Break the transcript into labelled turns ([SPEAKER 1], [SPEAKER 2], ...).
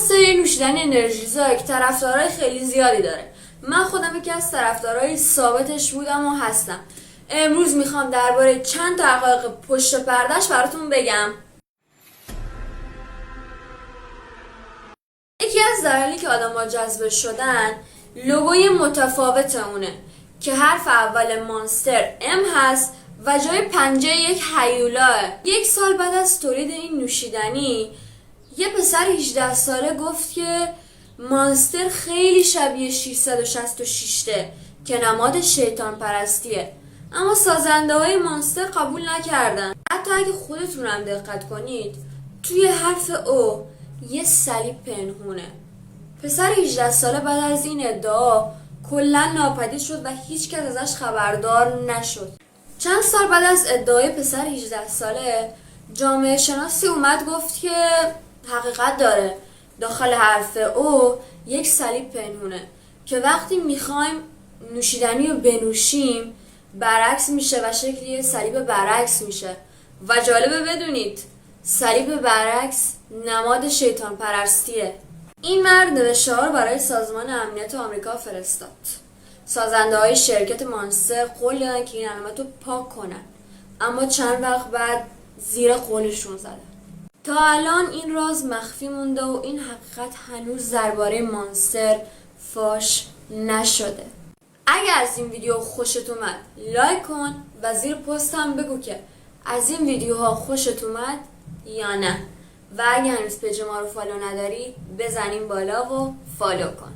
[SPEAKER 1] مانستر یه نوشیدنی انرژیزا که طرفدارای خیلی زیادی داره. من خودم یکی از طرفدارای ثابتش بودم و هستم. امروز میخوام درباره چند تا حقایق پشت پردهش براتون بگم. یکی از دلایلی که آدم‌ها جذب شدن لوگوی متفاوت اونه که حرف اول مانستر ام هست و جای پنجه یک هیولاه. 1 سال بعد از تولید این نوشیدنی یه پسر 18 ساله گفت که مانستر خیلی شبیه 666 که نماد شیطان پرستیه، اما سازنده های مانستر قبول نکردن. حتی اگه خودتونم دقت کنید توی حرف او یه صلیب پنهونه. پسر 18 ساله بعد از این ادعا کلا ناپدید شد و هیچ کس ازش خبردار نشد. چند سال بعد از ادعای پسر 18 ساله جامعه شناسی اومد گفت که حقیقت داره، داخل حرف او یک صلیب پنهونه که وقتی میخوایم نوشیدنی رو بنوشیم برعکس میشه و شکلی صلیب برعکس میشه. و جالبه بدونید صلیب برعکس نماد شیطان پرستیه. این مرد نوشته‌ها رو برای سازمان امنیت آمریکا فرستاد. سازنده های شرکت مانستر قول دادن که این علامت رو پاک کنن، اما چند وقت بعد زیر قولشون زدن. تا الان این راز مخفی مونده و این حقیقت هنوز درباره مانستر فاش نشده. اگر از این ویدیو خوشت اومد لایک کن و زیر پست هم بگو که از این ویدیوها خوشت اومد یا نه، و اگر هنوز پیج ما رو فالو نداری بزنیم بالا و فالو کن.